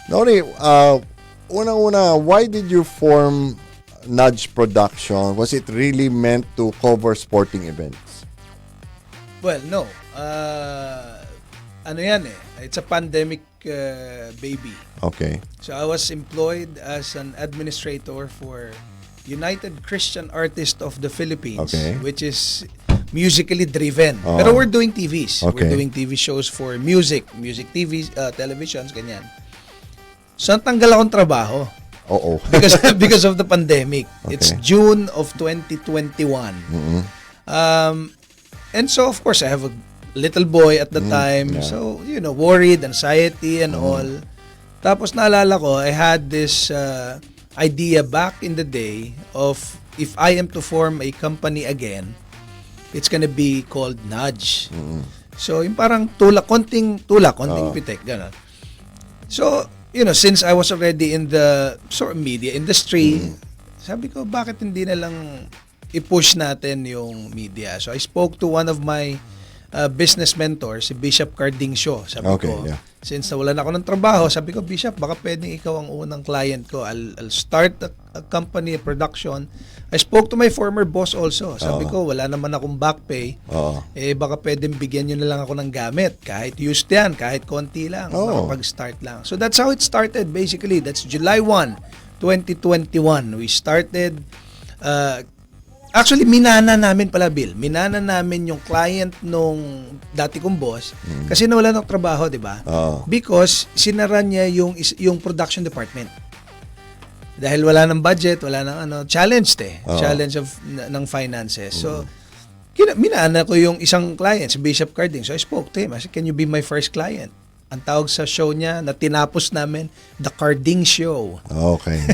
Nori, unang-una, why did you form Nudge Production? Was it really meant to cover sporting events? Well, no. Ano yan eh. It's a pandemic baby. Okay. So I was employed as an administrator for United Christian Artists of the Philippines, Okay. which is musically driven. Oh. Pero we're doing TVs. Okay. We're doing TV shows for music TV, televisions, ganyan. So natanggal akong trabaho Oo. because of the pandemic. It's Okay. June of 2021. Mm-hmm. And so of course I have a little boy at the time. yeah. So, worried, anxiety and all. Tapos naalala ko, I had this idea back in the day of if I am to form a company again, it's gonna be called Nudge. So, yung parang konting pitik, gano'n. So, since I was already in the sort of media industry, sabi ko, bakit hindi na lang i-push natin yung media? So, I spoke to one of my business mentors, si Bishop Cardingcio. Sabi Okay, ko, yeah. since nawalan ako ng trabaho, sabi ko, Bishop, baka pwedeng ikaw ang unang client ko. I'll start a company, a production. I spoke to my former boss also. Sabi ko, wala naman akong back pay. Oo. Baka pwedeng bigyan nyo na lang ako ng gamit. Kahit used yan, kahit konti lang. Oh. Makapag-start lang. So that's how it started basically. That's July 1, 2021. We started, actually, minana namin pala, Bill. Minana namin yung client nung dati kong boss kasi nawala ng trabaho, di ba? Oo. Because sinara niya yung production department. Dahil wala ng budget, wala ng challenge challenge ng finances. So, minana ko yung isang client, si Bishop Carding. So, I spoke to him. I said, can you be my first client? Ang tawag sa show niya na tinapos namin, The Carding Show. Okay.